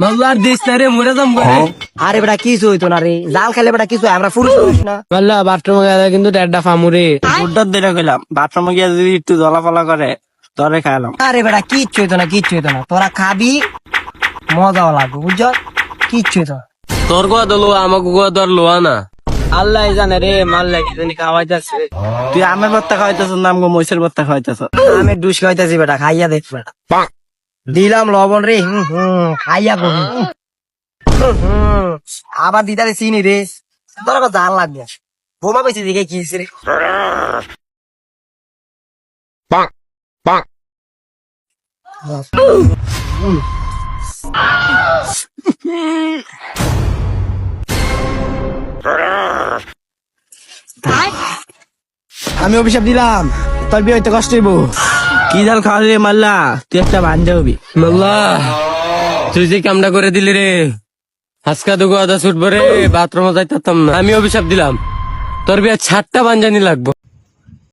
মাল্লার this না রে, মরে যাম করে। আরে বেটা কিছু হইতো না রে, জাল খেলে বেটা কিছু হয়, আমরা পুরুষ মানুষ না। মাল্লা বাথরুমে গেলে কিন্তু ডেডটা ফামুরে। বুড্ডার দিলে কইলাম বাথরুমে গিয়ে যদি একটু জলাফলা করে তরে খাইলাম। আরে বেটা কিচ্ছু হইতো না, কিচ্ছু হইতো না, তোরা খাবি মজাও লাগবে, বুঝছ? কিচ্ছু হইতো না। তোর গোয়া তো লোয়া, আমাকে গোয়া তো আর লোয়া না। আল্লাহ জানে রে, মাল লাগি জানি খাওয়াইতেছে। তুই আমের ভর্তা খাওয়াইতেছ নাম গো মহিষের ভর্তা খাওয়াইতেছ। আমি ডুস খাইতেছি বেটা, খাইয়া দেখ বেটা। দিলাম লবণ রে, খাইয়া করবি। আবার দিদারে চিনি রে, তোর আবার জাল লাগবে। বোমা পেয়েছি দিকে কি হয়েছে রে? আমি অভিশাপ দিলাম, তোর বিয়ে হইতে কষ্ট হইব। কি জাল খাওয়ালি রে মাল্লা, তুই একটা বান্ধে হবি। মাল্লা তুই যে কামটা করে দিলি রে, হাসকা দুগো আদা ছুটবো রে, বাথরুমে যাইতাম না। আমি অভিশাপ দিলাম, তোর বিয়ে 6টা বাঞ্জানি লাগবো।